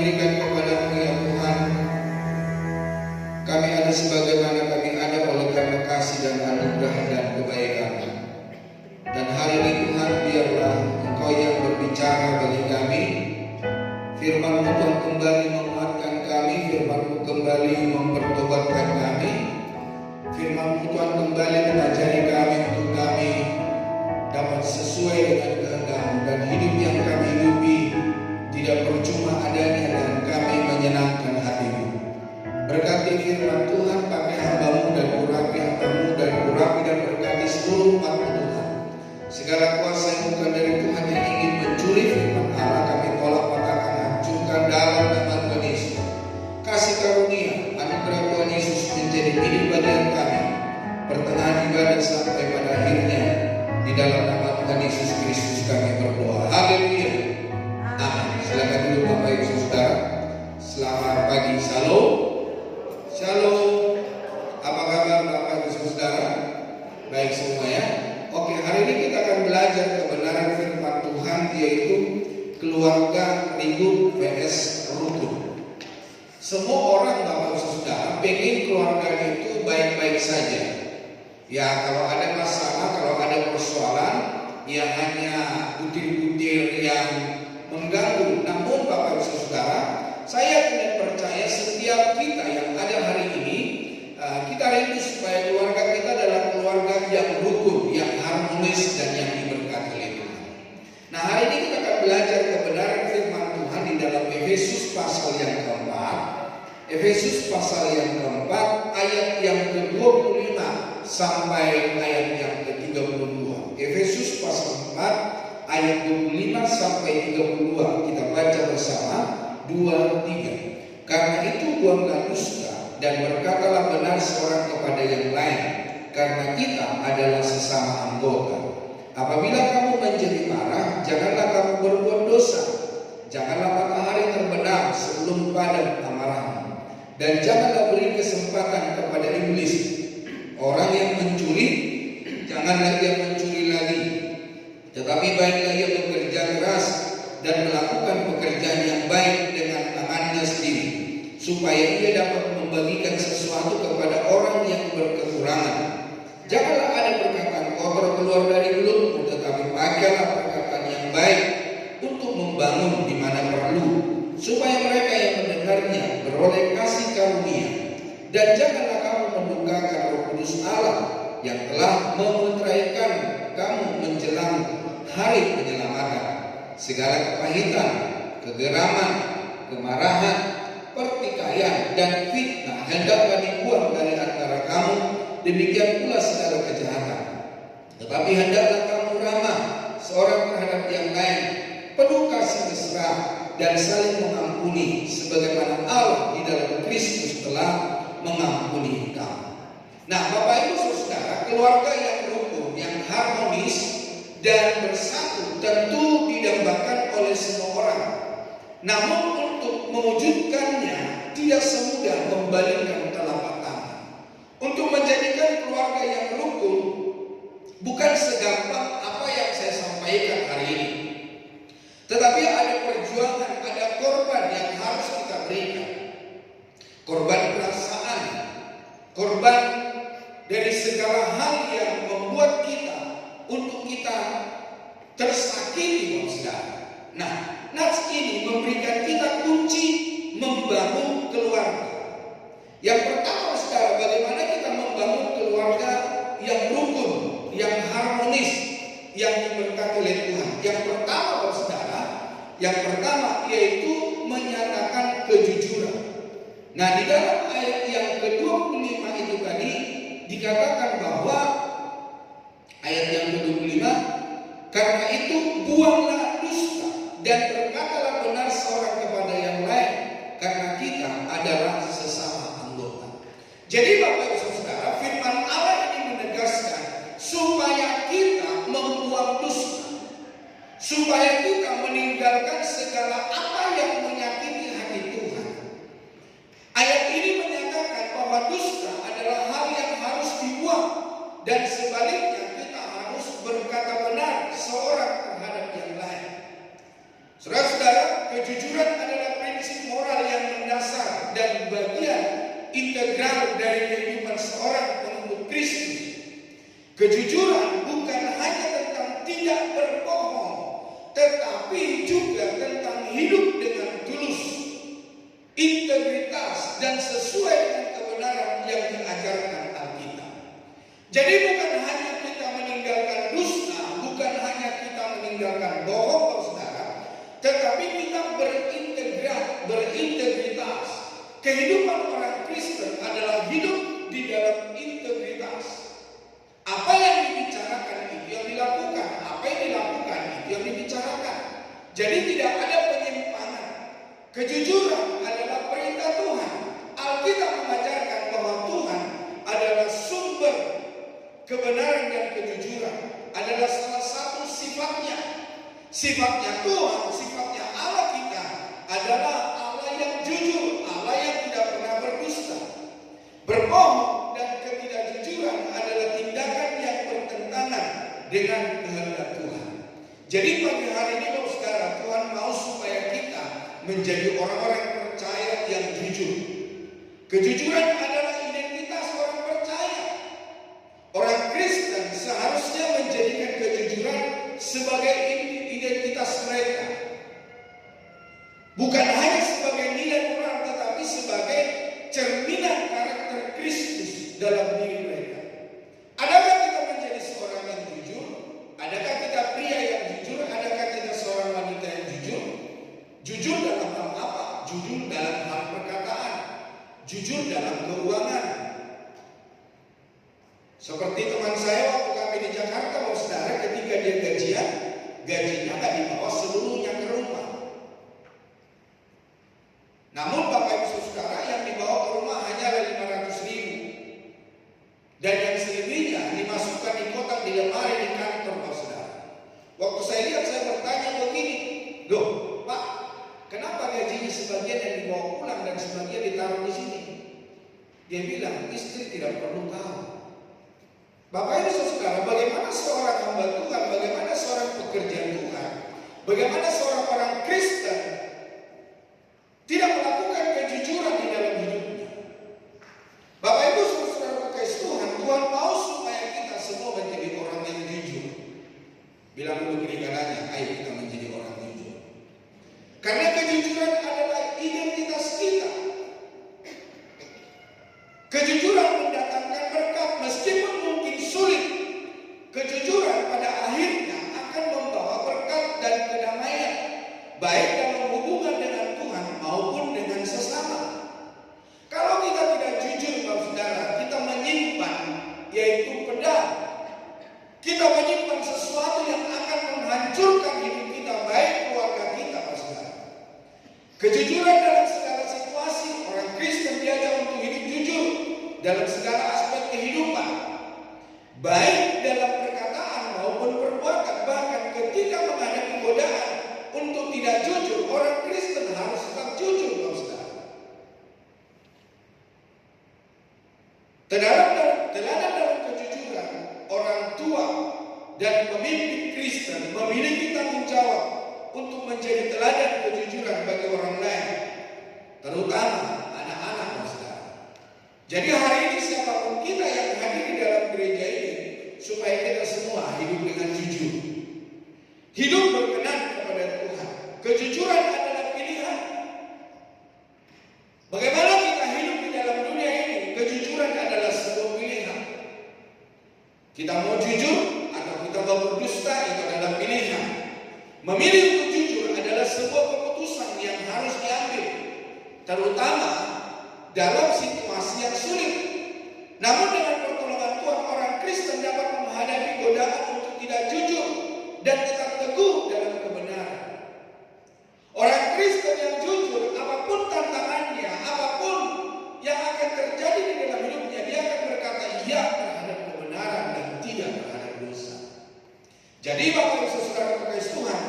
dirikan kepadamu ya Tuhan. Kami ada sebagaimana kami ada oleh karena kasih dan anugerah dan kebaikan-Mu. Dan hari ini Tuhan, biarlah Engkau yang berbicara bagi kami. Firman-Mu Tuhan kembali menguatkan kami, Firman-Mu kembali mempertobatkan kami, Firman-Mu Tuhan kembali mengajari kami untuk kami dapat sesuai dengan kehendak-Mu, dan hidup yang kami hidupi tidak percuma adanya dan kami menyenangkan hati-Mu. Berkati firman Tuhan, pakai hamba-Mu dan urapi hamba-Mu dan urapi dan berkati seluruh umat-Mu Tuhan. Segala kuasa yang bukan dari Tuhan yang ingin mencuri firman Allah kami tolak, patahkan, hancurkan dalam nama Tuhan Yesus. Kasih karunia anugerah Tuhan Yesus menjadi ini bagian kami pertengahan ibadah sampai pada akhirnya. Di dalam nama Tuhan Yesus Kristus kami berdoa. Haleluya. Amin. Silakan dulu Bapak Ibu Saudara. Selamat pagi. Shalom. Shalom. Apa kabar Bapak Ibu Saudara? Baik semua ya. Oke, hari ini kita akan belajar kebenaran firman Tuhan, yaitu keluarga ribut vs rukun. Semua orang Bapak Ibu Saudara pengen keluarganya itu baik-baik saja. Ya, kalau ada masalah, kalau ada persoalan, ya hanya butir-butir yang mengganggu. Namun Bapak Ibu Saudara, saya tidak percaya setiap kita yang ada hari ini, kita rindu supaya keluarga kita adalah keluarga yang rukun, yang harmonis, dan yang diberkati oleh Tuhan. Nah, hari ini kita akan belajar kebenaran firman Tuhan di dalam Efesus pasal yang keempat. Efesus pasal yang keempat, ayat yang ke-25 sampai ayat yang ke-32. Efesus pasal 4 ayat 25 sampai 32. Kita baca bersama 2-3. Karena itu buanglah dusta dan berkatalah benar seorang kepada yang lain, karena kita adalah sesama anggota. Apabila kamu menjadi marah, janganlah kamu berbuat dosa. Janganlah matahari terbenam sebelum padam amarahmu, dan janganlah beri kesempatan kepada iblis. Orang yang mencuri, janganlah ia mencuri lagi, tetapi baiklah ia bekerja keras dan melakukan pekerjaan yang baik dengan tangannya sendiri, supaya ia dapat membagikan sesuatu kepada orang yang berkekurangan. Janganlah ada perkataan kotor keluar dari mulutmu, tetapi pakailah perkataan yang baik untuk membangun di mana perlu, supaya mereka yang mendengarnya beroleh kasih karunia. Dan janganlah kamu mendukakan Roh Kudus Allah yang telah memeteraikan kamu menjelang hari penyelamatan. Segala kepahitan, kegeraman, kemarahan, pertikaian, dan fitnah hendaklah dibuang dari antara kamu. Demikian pula segala kejahatan. Tetapi hendaklah kamu ramah seorang terhadap yang lain, penuh kasih mesra, dan saling mengampuni, sebagaimana Allah di dalam Kristus telah mengampuni kamu. Nah, Bapak Ibu Saudara, keluarga yang rukun, yang harmonis dan bersatu tentu didambakan oleh semua orang. Namun untuk mewujudkannya tidak semudah membalikkan telapak tangan. Untuk menjadikan keluarga yang rukun bukan segampang apa yang saya sampaikan hari ini. Tetapi ada perjuangan, ada korban yang harus kita berikan. Korban perasaan, korban dari segala hal yang membuat kita untuk kita tersakiti, saudara. Nah, nats ini memberikan kita kunci membangun keluarga. Yang pertama, saudara, bagaimana kita membangun keluarga yang rukun, yang harmonis, yang diberkati oleh Tuhan. Yang pertama, saudara, yang pertama yaitu menyatakan kejujuran. Nah, di dalam ayat yang ke-25 itu tadi dikatakan bahwa ayat yang ke-25, karena itu buanglah dusta dan berkatalah benar seorang kepada yang lain, karena kita adalah sesama anggota. Jadi Bapak Ibu Saudara, firman Allah ini menegaskan supaya kita membuang dusta, supaya kita meninggalkan segala apa yang menyakiti hati Tuhan. Ayat ini menyatakan bahwa dusta adalah hal yang harus dibuang, dan sebaliknya kita harus berkata benar seorang terhadap yang lain. Saudara-saudara, kejujuran adalah prinsip moral integral dari kehidupan seorang pengikut Kristus. Kejujuran bukan hanya tentang tidak berbohong, tetapi juga tentang hidup dengan tulus, integritas, dan sesuai dengan kebenaran yang diajarkan Alkitab. Jadi bukan hanya kita meninggalkan dusta, bukan hanya kita meninggalkan bohong, saudara, tetapi kita berintegritas. Kehidupan orang Kristen adalah hidup di dalam integritas. Apa yang dibicarakan itu yang dilakukan, apa yang dilakukan itu yang dibicarakan. Jadi tidak ada penyimpangan. Kejujuran adalah perintah Tuhan. Alkitab mengajarkan bahwa Tuhan adalah sumber kebenaran dan kejujuran, adalah salah satu sifatnya. Sifatnya Tuhan, sifatnya Allah kita adalah Allah yang jujur, Allah yang tidak pernah berdusta. Berbohong dan ketidakjujuran adalah tindakan yang bertentangan dengan kehendak Tuhan. Jadi pagi hari ini, saudara, Tuhan mau supaya kita menjadi orang-orang percaya yang jujur. Kejujuran adalah identitas orang percaya. Orang Kristen seharusnya menjadikan kejujuran sebagai identitas mereka. Bukan hanya sebagai nilai moral, tetapi sebagai cerminan karakter Kristus dalam diri mereka. Adakah kita menjadi seorang yang jujur? Adakah kita pria yang jujur? Adakah kita seorang wanita yang jujur? Jujur dalam hal apa? Jujur dalam hal perkataan, jujur dalam keuangan. Seperti teman saya waktu kami di Jakarta, saudara, ketika dia gajian, gajinya nggak dibawa seluruhnya ke rumah. Namun Bapak Ibu Saudara, yang dibawa ke rumah hanyalah 500.000, dan yang selebihnya dimasukkan di kotak, di lemari di kantor, saudara. Waktu saya lihat, saya bertanya begini, loh Pak, kenapa gajinya sebagian yang dibawa pulang dan sebagian ditaruh di sini? Dia bilang, istri tidak perlu tahu. Bapak Ibu Saudara, bagaimana seorang hamba Tuhan, bagaimana seorang pekerja Tuhan, bagaimana seorang orang Kristen tidak melakukan kejujuran di dalam hidupnya. Bapak Ibu Saudara kasih Tuhan, Tuhan mau supaya kita semua menjadi orang yang jujur. Bilang dulu kiri kanannya, ayo kita menjadi orang jujur. Karena kejujuran adalah identitas kita. Kejujuran mendatangkan berkat meskipun mungkin sulit. Kejujuran pada akhirnya akan membawa berkat dan kedamaian, baik dalam hubungan dengan Tuhan maupun dengan sesama. Kalau kita tidak jujur, saudara, kita menyimpan, yaitu pedang. Kita menyimpan sesuatu yang akan menghancurkan hidup kita, baik keluarga kita, saudara. Kejujuran dalam segala situasi, orang Kristen diajar untuk hidup jujur dalam segala aspek kehidupan, baik dalam perkataan maupun perbuatan. Bahkan ketika menghadapi godaan untuk tidak jujur, orang Kristen harus tetap jujur, saudara. Teladan dalam kejujuran, orang tua dan pemimpin Kristen memiliki tanggung jawab untuk menjadi teladan kejujuran bagi orang lain, terutama anak-anak, saudara. Jadi hari ini siapapun kita yang hadir di dalam gereja ini, supaya kita semua hidup dengan jujur, hidup berkenan kepada Tuhan. Kejujuran adalah pilihan. Bagaimana kita hidup di dalam dunia ini? Kejujuran adalah sebuah pilihan. Kita mau jujur atau kita mau berdusta, itu adalah pilihan. Memilih untuk jujur adalah sebuah keputusan yang harus diambil, terutama dalam situasi yang sulit. Namun dengan pertolongan Tuhan, orang Kristen dapat menghadapi godaan untuk tidak jujur dan tetap teguh dalam kebenaran. Orang Kristen yang jujur, apapun tantangannya, apapun yang akan terjadi di dalam hidupnya, dia akan berkata iya terhadap kebenaran dan tidak terhadap dosa. Jadi Bapak Ibu Saudara terkasih Tuhan,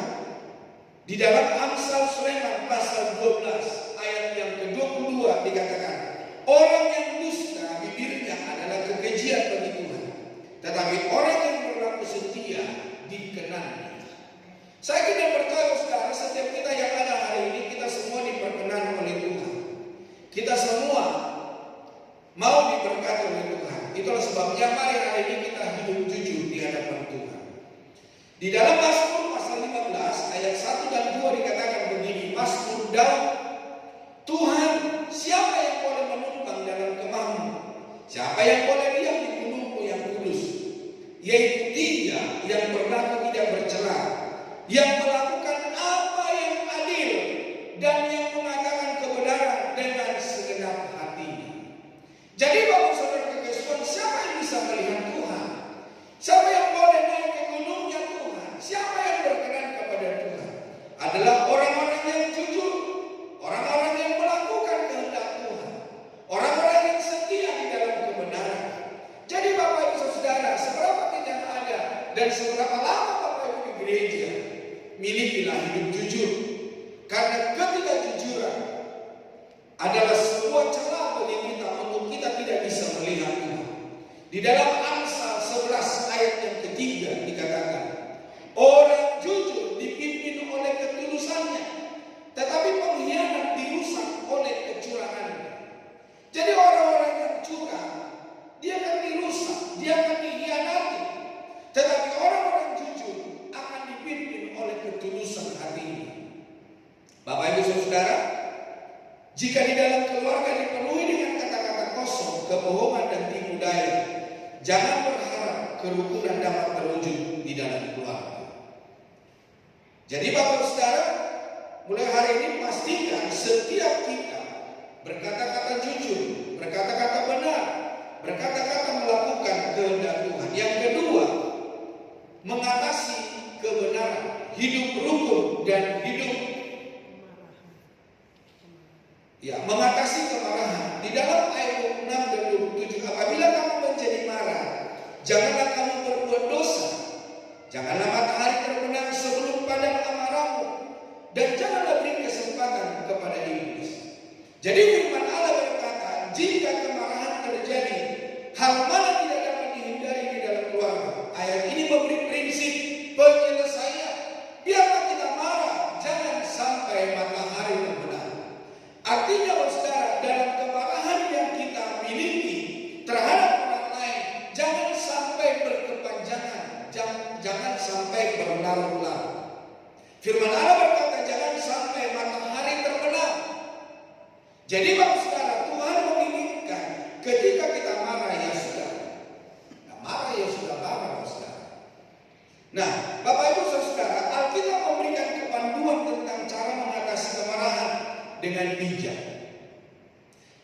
di dalam Amsal Sulaiman pasal 12 ayat yang ke-22 dikatakan, orang yang dusta bibirnya adalah kekejian bagi Tuhan, tetapi orang yang berlaku hari ini kita hidup jujur di hadapan Tuhan. Di dalam Mazmur pasal 15 ayat 1 dan 2 dikatakan begini, Mazmur Daud, Tuhan, siapa yang boleh menumpang dalam kemahmu? Siapa yang boleh diam di gunungmu yang kudus? Yaitu Dia yang berlaku tidak bercela, yang melakukan apa yang adil, dan yang mengatakan kebenaran dengan segenap hatinya. Jadi Bapak Saudara kekasih, siapa yang bisa melihat Tuhan? Siapa yang boleh naik ke gunungnya Tuhan? Siapa yang berkenan kepada Tuhan? Adalah orang-orang yang jujur, orang-orang yang melakukan kehendak Tuhan, orang-orang yang setia di dalam kebenaran. Jadi Bapak Ibu Saudara, seberapa kita ada dan seberapa lama Bapak Ibu di gereja, milikilah hidup jujur. Karena ketidakjujuran adalah sebuah celah bagi kita untuk kita tidak bisa melihat Tuhan. Di dalam Amsal 11 ayat yang ketiga dikatakan, orang jujur dipimpin oleh ketulusannya, tetapi pengkhianat dirusak oleh kecurangannya. Jadi orang-orang yang curang, dia akan dirusak, dia akan dikhianati. Tetapi orang-orang jujur akan dipimpin oleh ketulusan hatinya. Bapak Ibu Saudara, jika di dalam keluarga dipenuhi dengan kata-kata kosong, kebohongan dan tipu daya, jangan berharap kerukunan dapat terwujud di dalam keluarga. Jadi Bapak Saudara, mulai hari ini pastikan setiap kita berkata-kata jujur, berkata-kata benar, berkata-kata melakukan kehendak Tuhan. Yang kedua, mengatasi kebenaran, hidup rukun dan hidup mengatasi kemarahan. Di dalam ayat 6 dan 27, apabila kamu menjadi marah, janganlah kamu berbuat dosa. Janganlah matahari terbenam sebelum padam amarahmu, dan janganlah beri kesempatan kepada iblis. Jadi firman Allah berkata, jika kemarahan terjadi, hal mana tidak dapat dihindari di dalam keluarga. Ayat ini memberi prinsip penyelesaian. Biarlah kita marah, jangan sampai matahari terbenam. Artinya saudara, dalam kemarahan yang kita miliki terhadap orang lain, jangan sampai berkepanjangan, jangan sampai berlarut-larut. Firman Allah berkata, jangan sampai matahari terbenam. Jadi Bapak Saudara, Tuhan menginginkan ketika kita marah ya sudah, marah ya sudah marah saudara. Nah, Bapak Ibu Saudara, Alkitab memberikan kepanduan tentang cara mengatasi kemarahan dengan bijak.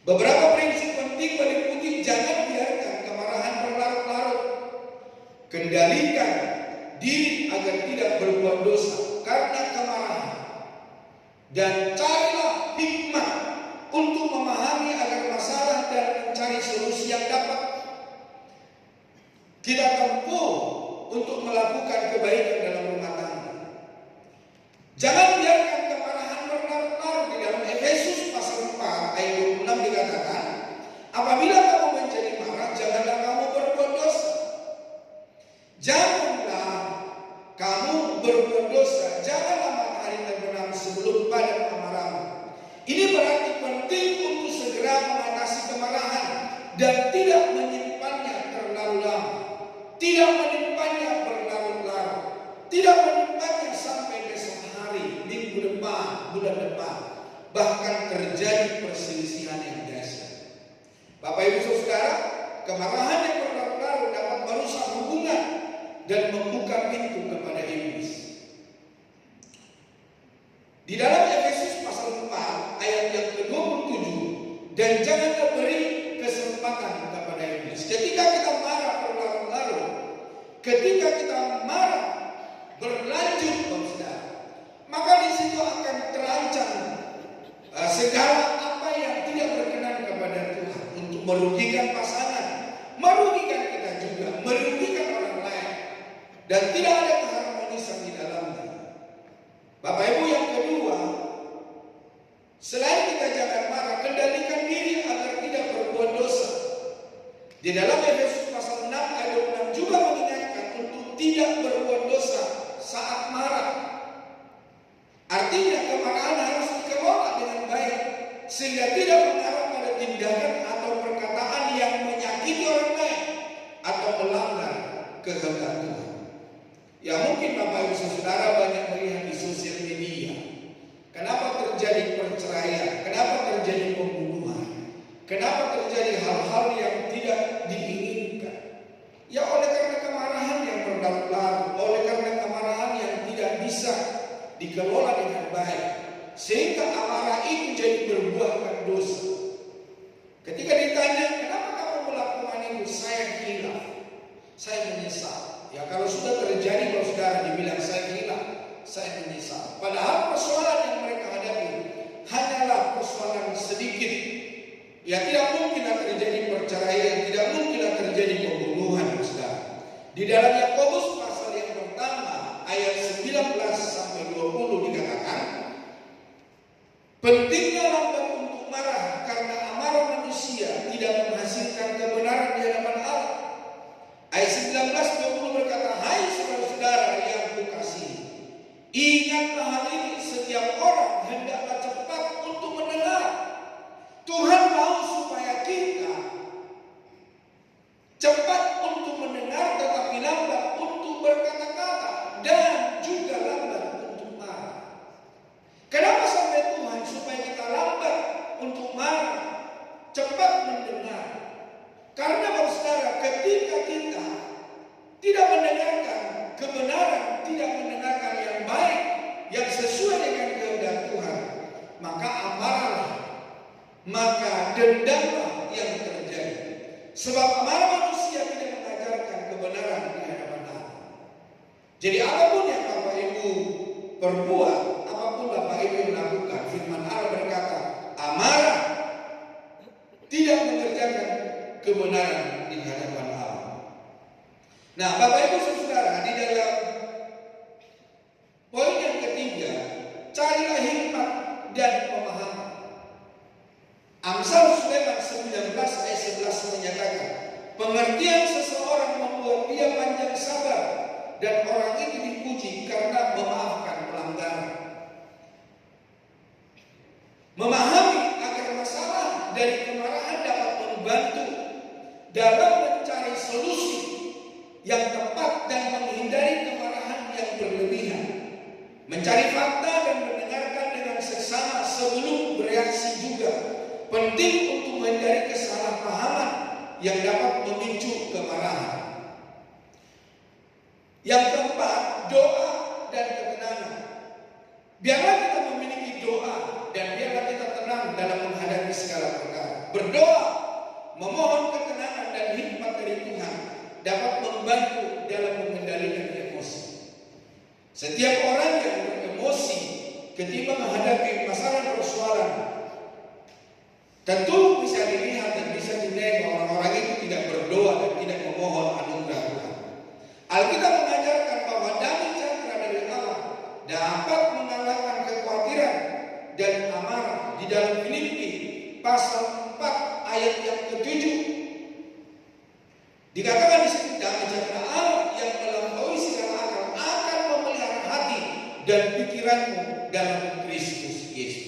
Beberapa prinsip penting meliputi jangan biarkan kemarahan berlarut-larut, kendalikan diri agar tidak berbuat dosa karena kemarahan, dan carilah hikmah untuk memahami agar masalah dan mencari solusi yang dapat kita tempuh untuk melakukan kebaikan dalam rumah tangga. Jangan biarkan kemarahan berlarut-larut. Di dalam Efesus pasal 4 ayat 26 dikatakan, apabila kamu menjadi marah, janganlah kamu berbuat dosa. Janganlah kamu berbuat dosa, janganlah matahari terbenam sebelum padam amarahmu. Ini berarti penting untuk segera mengatasi kemarahan dan tidak menyimpannya terlalu lama, tidak menyimpannya berlarut-larut, tidak menyimpannya sampai besok hari, minggu depan, bulan depan, bahkan terjadi perselisihan yang dahsyat. Bapak Ibu Saudara, kemarahan yang berlarut-larut dapat merusak hubungan dan membuka pintu kepada iblis. Di dalam Efesus pasal 4 ayat yang ke-27, dan janganlah beri kesempatan kepada iblis. Ketika kita marah berlarut-larut, ketika kita marah berlanjut, saudara, maka di situ akan terancam segala apa yang tidak berkenan kepada Tuhan untuk merugikan pasangan, merugikan kita juga, merugikan orang lain, dan tidak ada keharmonisan di dalamnya. Bapak Ibu, yang kedua, selain kita jangan marah, kendalikan diri agar tidak berbuat dosa. Di dalam Efesus pasal 6 ayat 26 juga mengingatkan untuk tidak berbuat dosa saat marah. Artinya kemarahan harus dikelola dengan baik sehingga tidak mengarah pada tindakan atau perkataan yang menyakiti orang lain atau melanggar kehendak Tuhan. Ya mungkin Bapak Ibu Saudara banyak melihat di sosial media. Kenapa terjadi perceraian? Kenapa terjadi pembunuhan? Kenapa terjadi hal-hal yang tidak diinginkan? Ya oleh karena kemarahan yang berlarut-larut, oleh karena kemarahan yang tidak bisa dikelola dengan baik, sehingga amarah itu jadi berbuahkan dosa. Ketika ditanya, kenapa kamu melakukan itu? Saya hilaf, saya menyesal. Ya kalau sudah terjadi, kalau saudara dibilang saya hilaf, saya menyesal. Padahal persoalan yang mereka hadapi hanyalah persoalan sedikit. Ya tidak mungkin akan terjadi perceraian, tidak mungkin akan terjadi pembunuhan, saudara. Di dalam Yakobus pasal yang pertama ayat 19 sampai 20 dikatakan, pentingnya lambat untuk marah karena amarah manusia tidak menghasilkan kebenaran di hadapan Allah. Ayat 19-20 berkata, hai saudara-saudara yang kukasihi, ingatlah hal ini, setiap orang hendaklah cepat untuk mendengar. Tuhan mau supaya kita cepat untuk mendengar tetapi lambat untuk berkata-kata dan juga lambat untuk marah. Kenapa sampai Tuhan supaya kita lambat untuk marah, cepat mendengar? Karena saudara, ketika kita tidak mendengarkan kebenaran, tidak mendengarkan yang baik, yang sesuai dengan kehendak Tuhan, maka amarahlah, maka dendamlah yang terjadi. Sebab amarah manusia tidak mengajarkan kebenaran di hadapan Allah. Jadi apapun yang Bapak Ibu perbuat, apapun Bapak Ibu yang lakukan, firman Allah berkata, amarah tidak mengerjakan kebenaran di hadapan Allah. Nah, Bapak Ibu Saudara, di dalam poin yang ketiga, carilah hikmat dan pemahaman. Amsal Sulaiman 19 ayat 11 menyatakan, pengertian seseorang membuat dia panjang sabar, dan orang itu dipuji karena memaafkan pelanggaran. Memahami agar masalah dari kemarahan dapat membantu dalam mencari solusi yang tepat dan menghindari kemarahan yang berlebihan. Mencari fakta dan mendengarkan dengan seksama sebelum bereaksi juga penting untuk menghindari kesalahpahaman yang dapat memicu kemarahan. Yang keempat, doa dan ketenangan. Biarlah kita memiliki doa dan biarlah kita tenang dalam menghadapi segala perkara. Berdoa, memohon ketenangan dan hikmat dari Tuhan dapat membantu dalam mengendalikan emosi. Setiap orang yang beremosi ketika menghadapi masalah persoalan, tentu bisa dilihat dan bisa dinilai bahwa orang-orang itu tidak berdoa dan tidak memohon anugerah Tuhan. Alkitab mengajarkan bahwa damai sejahtera dari Allah dapat mengalahkan kekhawatiran dan amarah. Di dalam Filipi pasal 4 ayat yang ke-7 dikatakan di sini, damai sejahtera Allah yang melampaui segala akal akan memelihara hati dan pikiranmu dalam Kristus Yesus.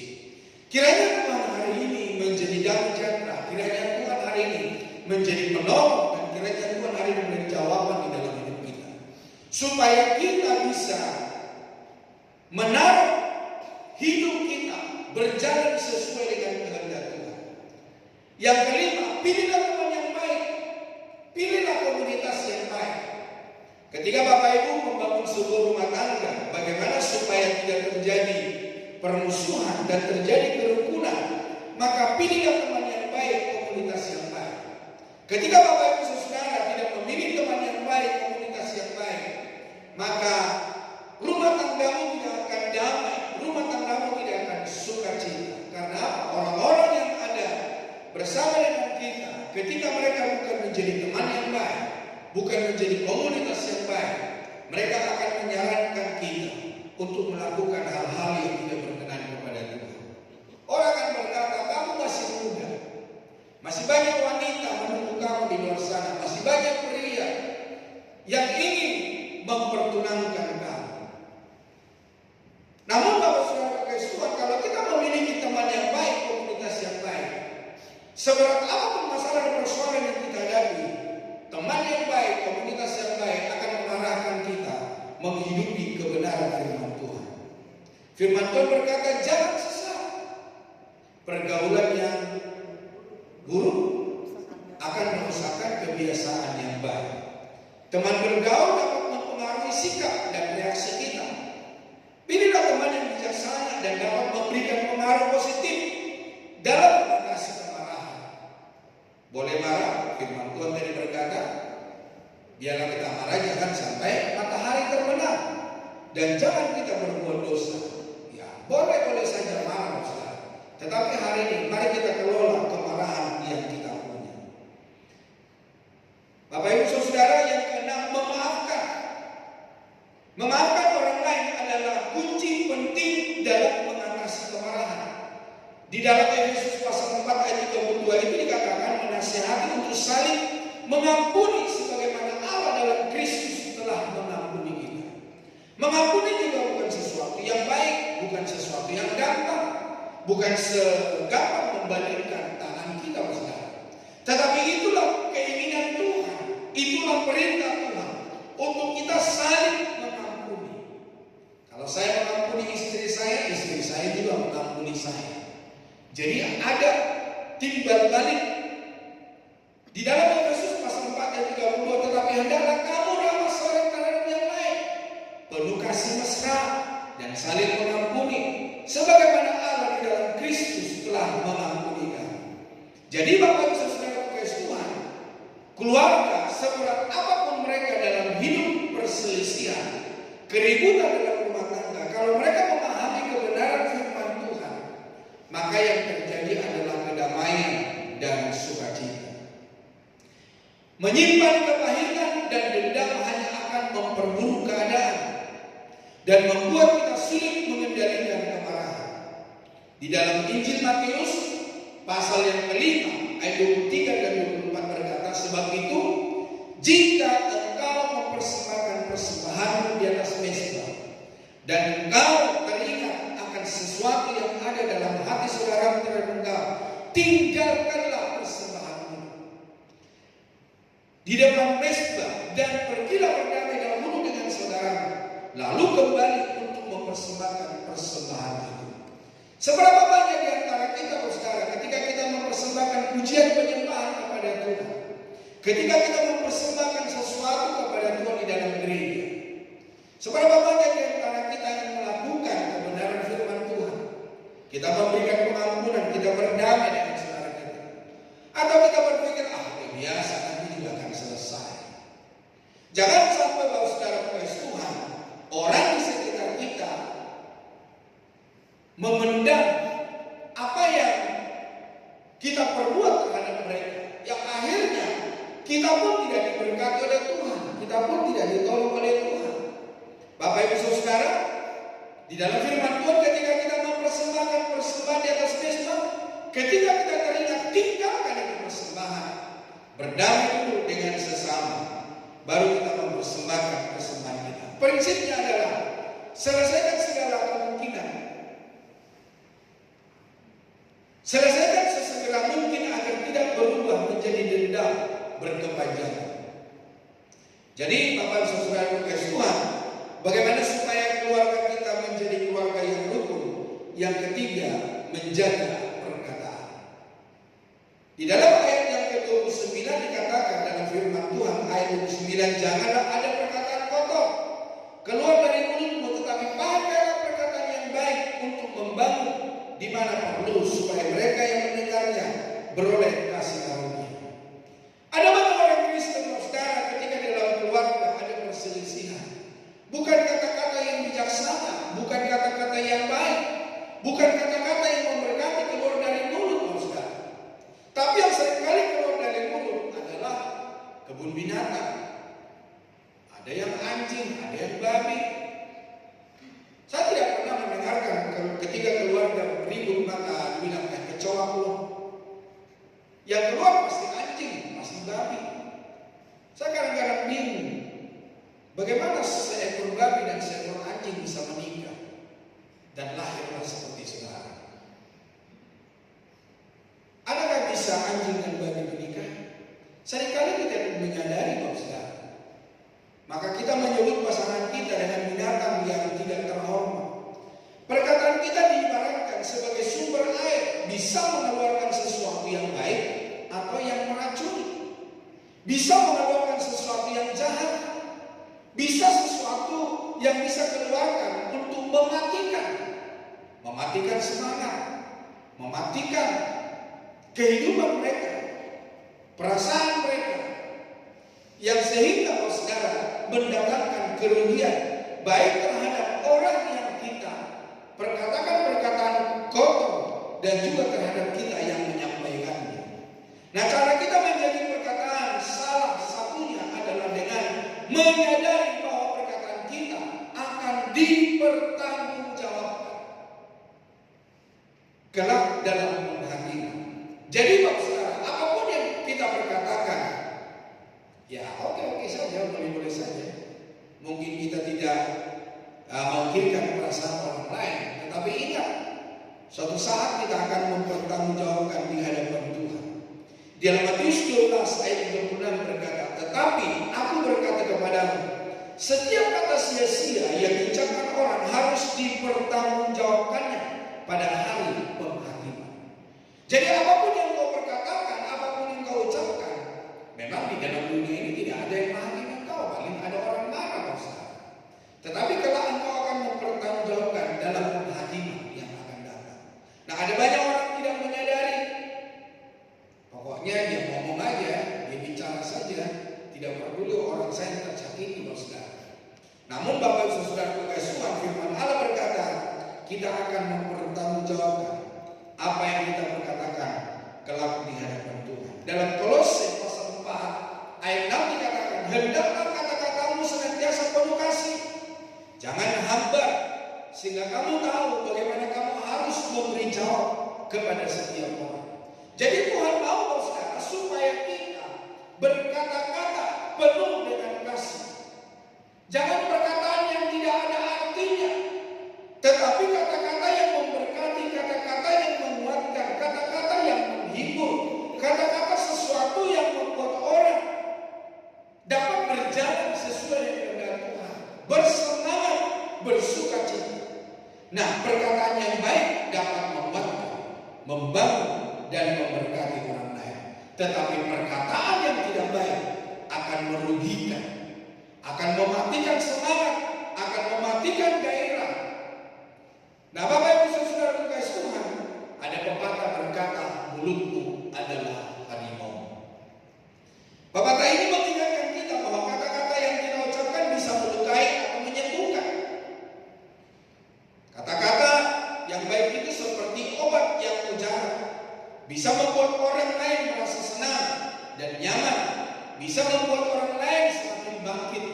Kiranya Tuhan hari ini menjadi damai sejahtera, kiranya Tuhan hari ini menjadi penolong, dan kiranya Tuhan hari ini menjadi jawaban di dalam hidup kita, supaya kita bisa menaruh hidup kita berjalan sesuai dengan kehendak Tuhan. Yang kelima, pilihlah teman yang baik, pilihlah komunitas yang baik. Ketika Bapak Ibu membangun sebuah rumah tangga, bagaimana supaya tidak terjadi permusuhan dan terjadi kerukunan, maka pilihlah teman yang baik, komunitas yang baik. Ketika Bapak Ibu Saudara tidak memilih teman yang baik, komunitas yang baik, maka rumah tanggamu tidak akan damai, rumah tanggamu tidak akan sukacita. Karena orang-orang yang ada bersama dengan kita, ketika mereka bukan menjadi teman yang baik, bukan menjadi komunitas yang baik, mereka akan menyarankan kita untuk melakukan hal-hal yang tidak berkenan kepada Tuhan. Orang akan berkata, kamu masih muda, masih banyak wanita menunggu kamu di luar sana, masih banyak pria yang ingin mempertunangkan kamu. Namun Bapak Saudara Tuhan, kalau kita memiliki teman yang baik, komunitas yang baik, seberat apapun masalah dan persoalan yang kita hadapi, teman yang baik, Firman Tuhan berkata, jangan sesat. Pergaulan yang buruk akan merusakkan kebiasaan yang baik. Teman bergaul dapat mempengaruhi sikap dan reaksi kita. Pilihlah teman yang bijaksana dan dapat memberikan pengaruh positif dalam mengatasi kemarahan. Boleh marah, firman Tuhan tadi berkata, biarlah kita marah jangan sampai matahari terbenam, dan jangan kita berbuat dosa. Ya, boleh saja marah, saudara. Tetapi hari ini mari kita kelola kemarahan yang kita punya. Bapak Ibu Saudara, yang keenam, memaafkan. Memaafkan orang lain adalah kunci penting dalam mengatasi kemarahan. Di dalam Efesus pasal 4 ayat 32 itu dikatakan menasihati untuk saling mengampuni sebagaimana Allah dalam Kristus telah mengampuni kita. Mengampuni juga bukan sesuatu yang baik, bukan sesuatu yang gampang, bukan segampang membalikkan tangan kita, saudara. Tetapi itulah keinginan Tuhan, itulah perintah Tuhan untuk kita saling mengampuni. Kalau saya mengampuni istri saya juga mengampuni saya. Jadi ada timbal balik. Di dalam Efesus pasal 4 ayat 32, tetapi hendaklah kamu ramah seorang terhadap yang lain, penuh kasih mesra dan saling mengampuni, sebagaimana Allah di dalam Kristus telah mengampuni kamu. Jadi Bapak Ibu Saudara kasih Tuhan, keluarga seberat apapun mereka dalam hidup perselisihan, keributan dalam rumah tangga, kalau mereka memahami kebenaran firman Tuhan, maka yang terjadi adalah kedamaian dan sukacita. Menyimpan kepahitan dan dendam hanya akan memperburuk keadaan dan membuat kita sulit mengendalikan kemarahan. Di dalam Injil Matius pasal yang kelima ayat 23 dan 24 berkata, sebab itu jika engkau mempersembahkan persembahan di atas mezbah dan engkau teringat akan sesuatu yang ada dalam hati saudara terhadap engkau, tinggalkanlah persembahanmu di depan mezbah dan pergilah berdamai dahulu dengan saudara, lalu kembali untuk mempersembahkan persembahan itu. Seberapa banyak di antara kita, saudara, ketika kita mempersembahkan pujian penyembahan kepada Tuhan, ketika kita mempersembahkan sesuatu kepada Tuhan di dalam gereja, seberapa banyak di antara kita yang melakukan kebenaran firman Tuhan? Kita memberikan pengampunan, kita berdamai dengan saudara kita, atau kita berpikir, biasa nanti juga akan selesai. Jangan sampai bahwa saudara kasih Tuhan, orang di sekitar kita memendam apa yang kita perbuat terhadap mereka, yang akhirnya kita pun tidak diberkati oleh Tuhan, kita pun tidak ditolong oleh Tuhan. Bapak Ibu Saudara, di dalam firman Tuhan ketika kita mempersembahkan persembahan di atas mezbah, ketika kita teringat, tinggalkan itu persembahan, berdamai dulu dengan sesama, baru kita mempersembahkan persembahan kita. Prinsipnya adalah selesaikan segala kemungkinan, selesaikan sesegera mungkin agar tidak berubah menjadi dendam berkepanjangan. Jadi Bapak Ibu Saudara kasih Tuhan, bagaimana supaya keluarga kita menjadi keluarga yang rukun? Yang ketiga, menjaga perkataan. Di dalam ayat yang ke-29 dikatakan dalam firman Tuhan ayat 29, janganlah ada perkataan kotor keluar dari mulutmu, tetapi pakailah perkataan yang baik untuk membangun di mana perlu, supaya mereka yang mendengarnya beroleh kasih karunia. Ada banyak orang Kristen, saudara, ketika di dalam keluarga ada perselisihan, bukan kata-kata yang bijaksana, bukan kata-kata yang baik, bukan kata-kata yang memberkati keluar dari mulut, saudara. Tapi yang seringkali keluar dari mulut adalah kebun binatang. Ada yang anjing, ada yang babi. Saya tidak pernah mendengarkan ketika keluarga ribut maka bilang kecoa pulang. Yang keluar pasti anjing, pasti babi. Saya kadang-kadang bingung, bagaimana seekor babi dan seekor anjing bisa menikah dan lahirlah seperti saudara. Adakah bisa anjing dan babi menikah? Seringkali kita menyadari, saudara. Maka kita menyebut pasangan kita dengan binatang yang tidak terhormat. kita diibaratkan sebagai sumber air, bisa mengeluarkan sesuatu yang baik atau yang meracuni. Bisa mengeluarkan sesuatu yang jahat, bisa sesuatu yang bisa keluarkan untuk mematikan semangat, mematikan kehidupan mereka, perasaan mereka, yang sehingga saudara mendatangkan kerugian baik terhadap orang yang kita perkatakan kotor dan juga terhadap kita yang menyampaikannya. Nah, cara kita menjadi perkataan salah satunya adalah dengan menyadari bahwa perkataan kita akan dipertanggungjawabkan kelak dalam penghakiman. Jadi Bapak Saudara, apapun yang kita perkatakan, ya oke saja, boleh saja. Mungkin kita tidak mengkirkan perasaan orang lain, tetapi ingat, suatu saat kita akan mempertanggungjawabkan di hadapan Tuhan. Di dalam Matius 12 ayat 26 berkata, tetapi aku berkata kepadamu, setiap kata sia-sia yang diucapkan orang harus dipertanggungjawabkannya pada hari penghakiman. Jadi apapun yang kau perkatakan, apapun yang kau ucapkan, memang di dalam dunia ini tidak ada yang menghakimi engkau, paling ada orang marah Bapak. Tetapi kalau engkau akan mempertanggungjawabkan dalam penghakiman yang akan datang. Nah, ada banyak orang tidak menyadari. Pokoknya dia ngomong aja, dia bicara saja, tidak peduli orang saya yang tersakiti Bapak. Namun Bapak Ibu Saudara kekasih Tuhan, firman Allah berkata, kita akan mempertanggungjawabkan apa yang kita perkatakan kelak di hadapan Tuhan. Dalam Kolose pasal 4 ayat 6 dikatakan, hendaklah kata-katamu senantiasa penuh kasih, jangan hambar, sehingga kamu tahu bagaimana kamu harus memberi jawab kepada setiap orang. Jadi Tuhan mau saudara supaya kita berkata-kata penuh dengan kasih. Jangan perkataan yang tidak ada artinya, tetapi kata-kata yang memberkati, kata-kata yang menguatkan, kata-kata yang menghibur, kata-kata sesuatu yang membuat orang dapat berjalan sesuai dengan kehendak Tuhan, bersemangat, bersukacita. Nah, perkataan yang baik dapat membangun, membangun dan memberkati orang lain. Tetapi perkataan yang tidak baik akan merugikan, akan mematikan semangat, akan mematikan gairah. Nah, Bapak Ibu Saudara kekasih Tuhan, ada pepatah berkata, mulutmu adalah harimau. Pepatah ini mengingatkan kita bahwa kata-kata yang kita ucapkan bisa melukai atau menyembuhkan. Kata-kata yang baik itu seperti obat yang mujarab, bisa membuat orang lain merasa senang dan nyaman, bisa membuat orang lain semakin bangkit.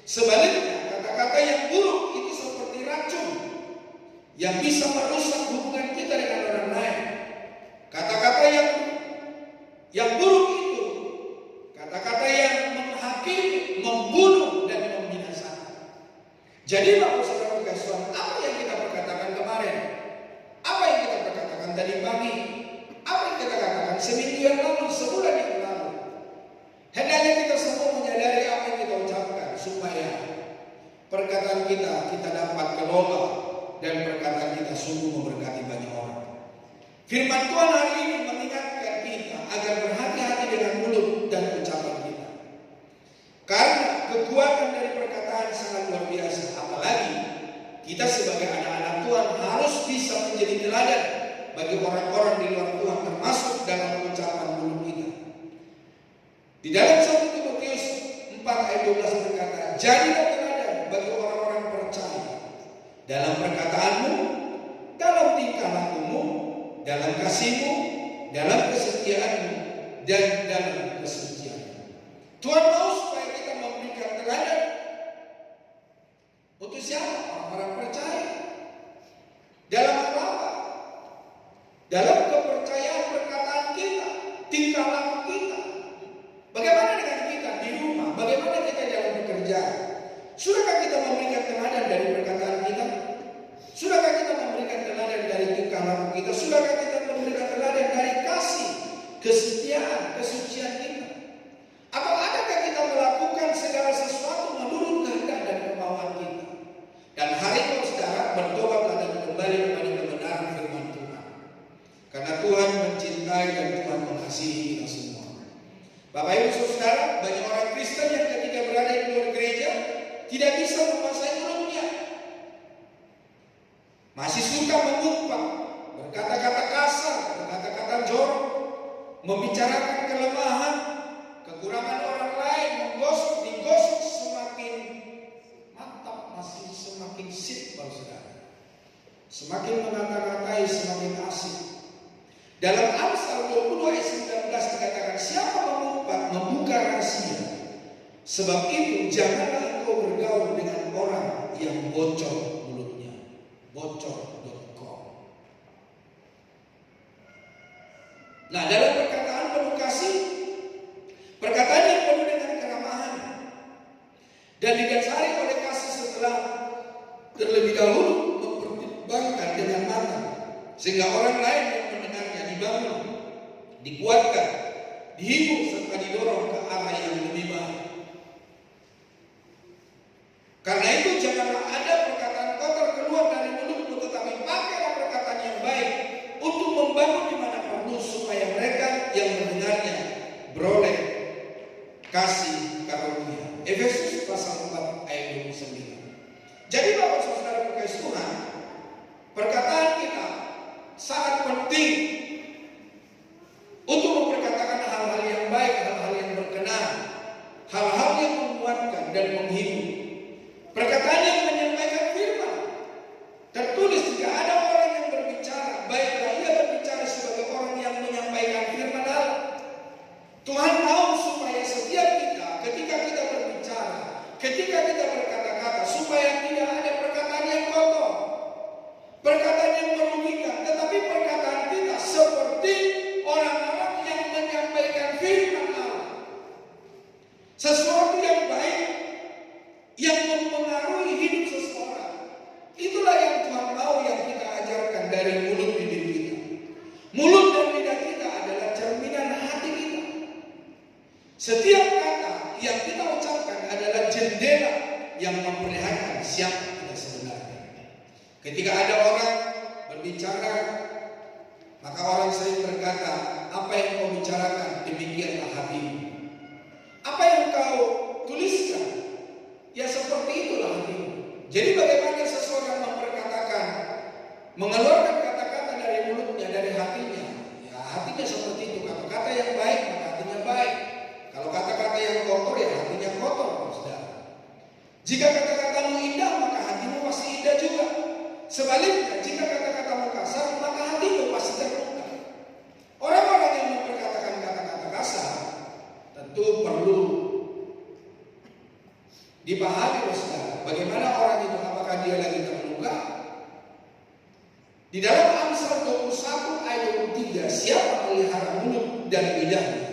Sebaliknya, kata-kata yang buruk itu seperti racun yang bisa merusak hubungan kita dengan orang lain. Kata-kata yang buruk itu, kata-kata yang menghakimi, membunuh dan membinasakan. Jadi Bapak Saudara kekasih Tuhan, apa yang kita perkatakan kemarin? Apa yang kita perkatakan tadi pagi? Apa yang kita katakan seminggu yang lalu, sebulan yang lalu? Hendaknya kita semua menyadari apa yang kita ucapkan supaya perkataan kita dapat kelola dan perkataan kita sungguh memberkati banyak orang. Firman Tuhan hari ini mengingatkan kita agar berhati-hati dengan mulut dan ucapan kita. Karena kekuatan dari perkataan sangat luar biasa. Apalagi kita sebagai anak-anak Tuhan harus bisa menjadi teladan bagi orang-orang di luar Tuhan, termasuk dalam ucapan mulut kita. Di dalam 1 Timotius 4 ayat 12 berkata, jadilah teladan bagi orang-orang percaya dalam perkataanmu, dalam tingkah lakumu, dalam kasihmu, dalam kesetiaanmu, dan dalam kesucianmu. Tuhan mau supaya kita memberikan teladan untuk siapa? Orang-orang percaya. Dalam apa? Dalam kepercayaan perkataan kita, tingkah laku kita. Bagaimana dengan kita di rumah? Bagaimana kita dalam pekerjaan? Sudahkah kita memberikan teladan dari perkataan kita? Sudahkah kita memberikan teladan dari tingkah laku kita? Sudahkah kita memberikan teladan dari kasih, kesetiaan, kesucian kita? Atau adakah kita melakukan segala sesuatu menurut kehendak dan kemauan kita? Dan hari ini saudara, bertobatlah dan kembali kepada Karena Tuhan mencintai dan Tuhan mengasihi kita semua. Bapak Ibu Saudara, banyak orang Kristen yang ketika berada di luar gereja tidak bisa menguasai mulutnya. Masih suka mengumpat, berkata-kata kasar, berkata-kata jorok, membicarakan kelemahan, kekurangan orang lain, digosok semakin mantap, masih semakin sip, saudara. Semakin mengata-ngatai, semakin asik. Dalam Amsal 22 ayat 19 dikatakan, siapa mengumpat membuka rahasia. Sebab itu janganlah engkau bergaul dengan orang yang bocor mulutnya. Bocor.com. Nah, dalam perkataan penuh kasih, perkataan yang penuh dengan keramahan dan didasari oleh kasih setelah terlebih dahulu mempertimbangkan dengan matang, sehingga orang lain yang mendengarnya dibangun, dikuatkan, dihibur serta didorong ke arah yang lebih baik. Karena itu janganlah ada perkataan kotor keluar dari mulutmu, tetapi pakailah perkataan yang baik untuk membangun di mana perlu, supaya mereka yang mendengarnya beroleh kasih karunia. Efesus pasal 4 ayat 29. Jadi Bapak Saudara berkasih Tuhan, perkataan kita sangat penting untuk memperkatakan hal-hal yang baik, hal-hal yang berkenan, hal-hal yang menguatkan dan menghibur. Perkataan yang menyampaikan firman. Tertulis jika ada orang yang berbicara, baiklah ia berbicara sebagai orang yang menyampaikan firman Allah. Tuhan tahu supaya setiap kita, ketika kita berbicara, ketika kita berkata-kata, supaya tidak ada perkataan yang kotor, perkataan yang merugikan, tetapi perkataan kita seperti orang-orang yang menyampaikan firman Allah. Sesuatu yang baik, yang mempengaruhi hidup seseorang. Itulah yang Tuhan mau yang kita ajarkan dari mulut bibir kita. Mulut dan lidah kita adalah cerminan hati kita. Setiap kata yang kita ucapkan adalah jendela yang memperlihatkan siapa kita sebenarnya. Ketika ada orang berbicara, maka orang sering berkata, apa yang kau bicarakan, demikianlah hatimu. Apa yang kau tuliskan, ya seperti itulah hatimu. Jadi bagaimana seseorang memperkatakan, mengeluarkan kata-kata dari mulutnya, dari hatinya, ya hatinya seperti itu. Kata-kata yang baik, maka hatinya baik. Kalau kata-kata yang kotor, ya hatinya kotor, saudara. Jika kata-katamu indah, maka hatimu pasti indah juga. Sebaliknya, jika kata-katamu kasar, maka hatimu pasti terluka. Orang-orang yang memperkatakan kata-kata kasar tentu perlu dipahami, saudara, bagaimana orang itu, apakah dia lagi terluka? Di dalam Amsal 21 ayat 3, siapa melihara mulut dan lidahnya,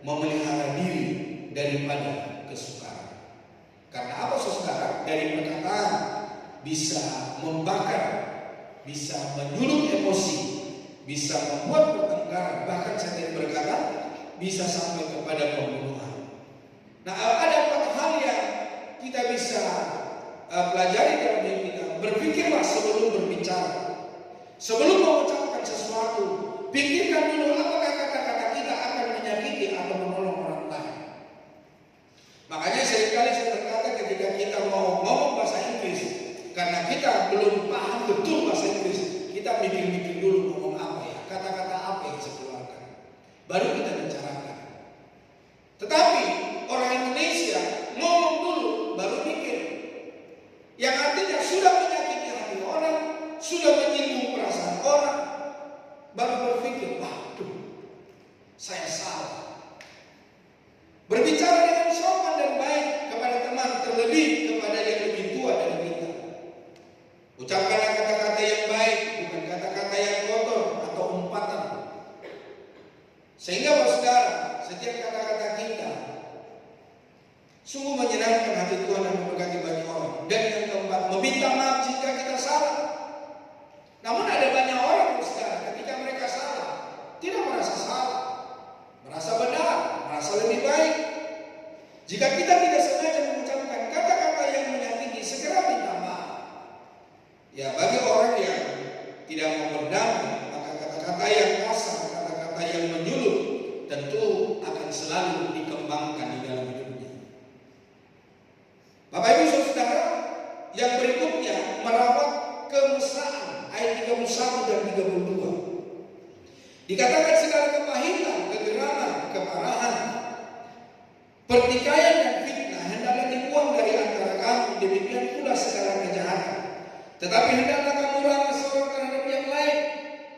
memelihara diri daripada kesukaran. Karena apa, saudara? Dari perkataan bisa membakar, bisa menyulut emosi, bisa membuat pertengkaran, bahkan saya berkata bisa sampai kepada pembunuhan. Nah, ada 4 hal yang kita bisa pelajari dalam diri kita. Berpikirlah sebelum berbicara. Sebelum mengucapkan sesuatu, pikirkan dulu apakah kata-kata kita akan menyakiti atau menolong orang lain. Makanya seringkali saya berkata ketika kita mau ngomong bahasa Inggris, karena kita belum paham betul bahasa Inggris, kita mikir-mikir dulu ngomong apa ya, kata-kata apa yang saya keluarkan, baru kita bicarakan. Tetapi orang Indonesia ngomong dulu baru mikir, yang artinya sudah menyakiti hati orang, sudah menyinggung perasaan orang, baru berpikir, waduh, saya salah. Berbicara dengan sopan dan baik kepada teman, terlebih kepada yang lebih tua dari kita. Ucapkanlah kata-kata yang baik, bukan kata-kata yang kotor atau umpatan. Sehingga saudara, setiap kata-kata kita sungguh menyenangkan hati Tuhan dan memberkati banyak orang. Dan yang keempat, meminta maaf jika kita salah. Namun ada banyak orang, saudara, ketika mereka salah, tidak merasa salah, merasa benar, merasa lebih baik. Jika kita tidak sengaja mengucapkan kata-kata yang menyakiti, segera minta maaf. Ya, bagi orang yang tidak mau berdamai, maka kata-kata yang Dikatakan segala kepahitan, kegeraman, kemarahan, pertikaian dan fitnah hendaklah dibuang dari antara kamu, demikian pula segala kejahatan. Tetapi hendaklah kamu ramah seorang terhadap yang lain,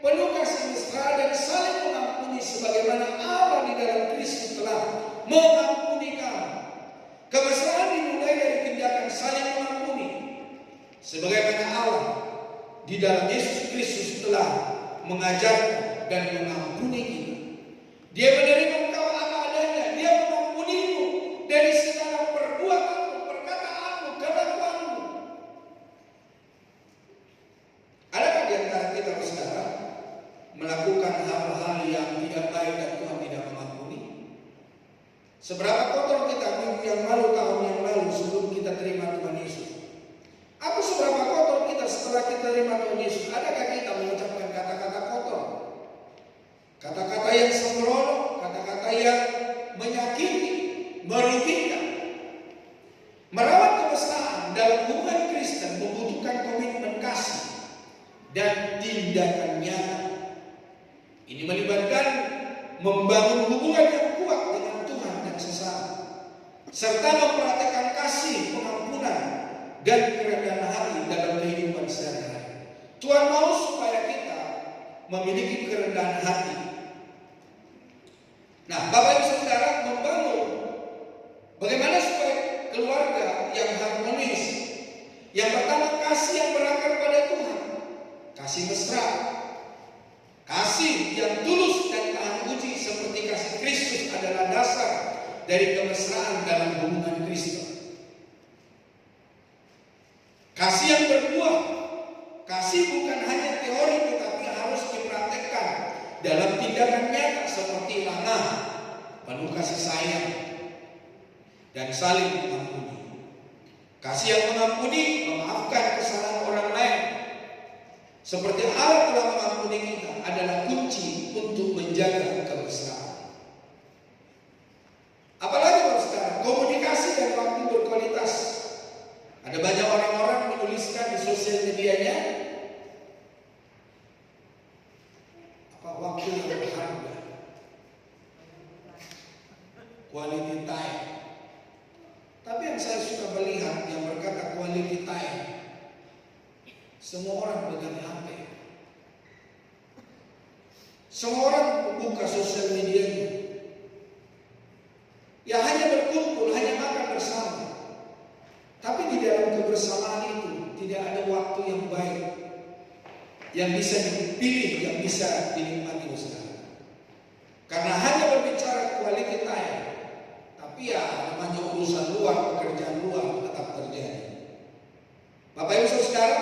penuh kasih mesra dan saling mengampuni sebagaimana Allah di dalam Kristus telah mengampuni kamu. Kemesraan dimulai dari tindakan saling mengampuni, sebagaimana Allah di dalam Yesus Kristus telah mengajarkan dan mengampuni kita. Dia menerima engkau apa adanya. Dia mengampunimu dari segala perbuatanmu, perkataanmu, kelakuanmu. Adakah di antara kita, saudara, melakukan hal-hal yang tidak baik dan Tuhan tidak mengampuni? Seberapa kotor kita minggu yang lalu, tahun yang lalu sebelum kita terima Tuhan Yesus? Atau seberapa kotor kita setelah kita terima Tuhan Yesus? Adakah kita mengucapkan kata-kata kotor? Kata-kata yang sembrono, kata-kata yang menyakiti, merugikan. Merawat kemesraan dalam hubungan Kristen membutuhkan komitmen kasih dan tindakan nyata. Ini melibatkan membangun hubungan yang kuat dengan Tuhan dan sesama, serta mempraktikkan kasih, pengampunan, dan kerendahan hati dalam kehidupan sehari-hari. Tuhan mau supaya kita memiliki kerendahan hati. Nah, Bapak Ibu Saudara, membangun bagaimana supaya keluarga yang harmonis. Yang pertama, kasih yang berakar pada Tuhan, kasih mesra, kasih yang tulus dan tahan uji seperti kasih Kristus adalah dasar dari kemesraan dalam hubungan Kristen. Kasih yang berbuah, kasih bukan hanya teori tetapi harus dipraktekkan dalam tindakan nyata seperti ramah, penuh kasih sayang, dan saling mengampuni. Kasih yang mengampuni, memaafkan kesalahan orang lain, seperti Allah telah mengampuni kita, adalah kunci untuk menjaga kemesraan. Apalagi saudara, komunikasi dan waktu berkualitas. Ada banyak orang-orang menuliskan di sosial medianya, waktu yang berharga, quality time. Tapi yang saya suka melihat yang berkata quality time, semua orang pegang HP, semua orang membuka sosial medianya, ya hanya berkumpul, hanya makan bersama. Tapi di dalam kebersamaan itu tidak ada waktu yang baik yang bisa dipilih, yang bisa dinikmati bersama. Karena hanya berbicara quality time, tapi ya namanya urusan luar, pekerjaan luar tetap terjadi. Bapak Ibu Saudara,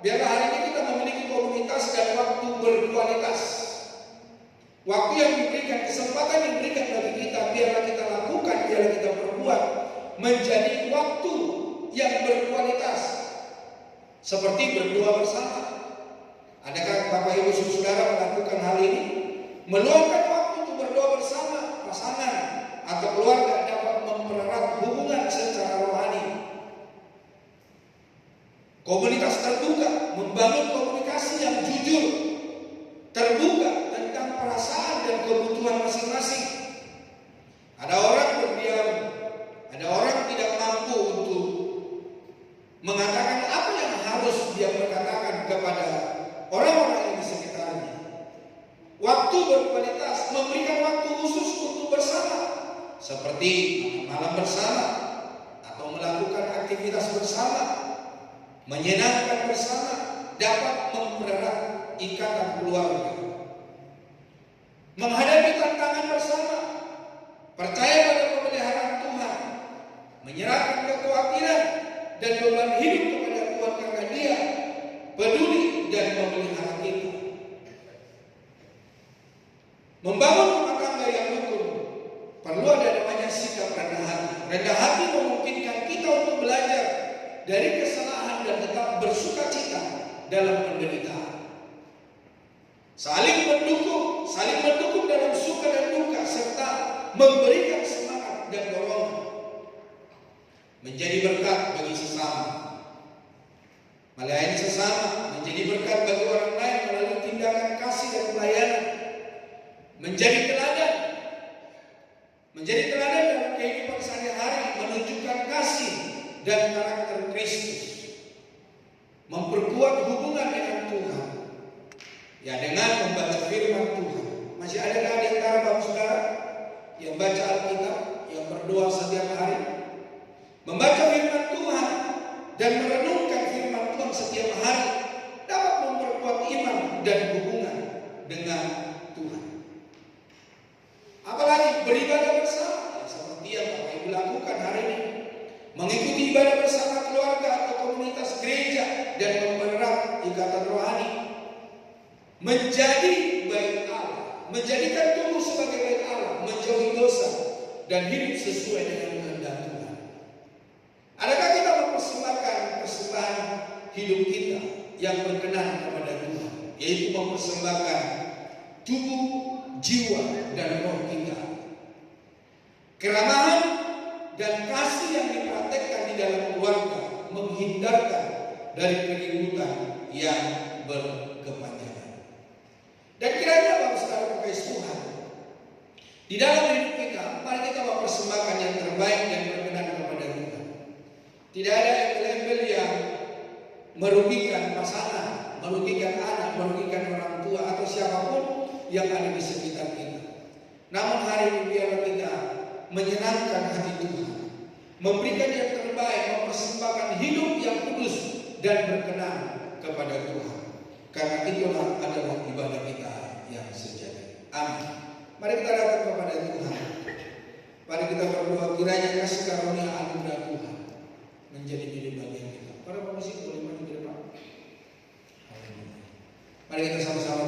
biarlah hari ini kita memiliki komunitas dan waktu berkualitas. Waktu yang diberikan, kesempatan yang diberikan bagi kita, biarlah kita lakukan, biarlah kita perbuat menjadi waktu yang berkualitas, seperti berdoa bersama. Adakah Bapak Ibu Saudara melakukan hal ini? Meluangkan waktu untuk berdoa bersama pasangan atau keluarga dapat mempererat hubungan secara rohani. Komunitas terbuka, membangun komunikasi yang jujur, terbuka tentang perasaan dan kebutuhan masing-masing. Ada orang berdiam, ada orang tidak mampu untuk mengatakan apa yang harus dia berkatakan kepada orang-orang yang di sekitarnya. Waktu berkualitas, memberikan waktu khusus untuk bersama, seperti malam bersama atau melakukan aktivitas bersama, menyenangkan bersama, dapat mempererat ikatan keluarga. Menghadapi tantangan bersama, percaya pada pemeliharaan Tuhan, menyerahkan kekhawatiran dan beban hidup kepada Tuhan karena Dia peduli dan memelihara kita. Membangun rumah tangga yang rukun perlu ada namanya sikap rendah hati. Rendah hati memungkinkan kita untuk belajar dari kesalahan dan tetap bersukacita dalam penderitaan. Saling mendukung dalam suka dan duka, serta memberikan semangat dan dorongan. Menjadi berkat bagi sesama, melayani sesama, menjadi berkat bagi orang lain melalui tindakan kasih dan pelayanan, menjadi teladan. Menjadi teladan dalam kehidupan sehari-hari, menunjukkan kasih dan karakter Kristus. Memperkuat hubungan dengan Tuhan. Ya, dengan membaca firman Tuhan. Masih ada di antara bapak saudara yang baca Alkitab, yang berdoa setiap hari? Membaca firman Tuhan dan merenungkan firman Tuhan setiap hari dapat memperkuat iman dan hubungan dengan Tuhan. Apalagi beribadah bersama, ya, seperti yang Bapak Ibu lakukan hari ini. Mengikuti ibadah bersama keluarga atau komunitas gereja dan mempererat ikatan rohani. Menjadi bait Allah, menjadikan tubuh sebagai bait Allah, menjauhi dosa dan hidup sesuai dengan kehendak Tuhan. Adakah kita mempersembahkan persembahan hidup kita yang berkenan kepada Tuhan, yaitu mempersembahkan tubuh, jiwa, dan roh kita? Keramahan dan kasih yang dipraktekkan di dalam keluarga menghindarkan dari keributan yang berkepanjangan. Dan kiranya Bapak Saudara kekasih Tuhan, di dalam hidup kita, mari kita mempersembahkan yang terbaik dan berkenan kepada Tuhan. Tidak ada embel-embel yang merugikan pasangan, merugikan anak, merugikan orang tua atau siapapun yang ada di sekitar kita. Namun hari ini biarlah kita menyenangkan hati Tuhan, memberikan yang terbaik, mempersembahkan hidup yang kudus dan berkenan kepada Tuhan. Karena itulah adalah ibadah kita yang sejati. Amin. Mari kita datang kepada Tuhan. Mari kita berdoa kiranya kasih karunia anugerah Tuhan menjadi milik bagian kita. Para pemusik boleh maju ke depan. Mari kita sama-sama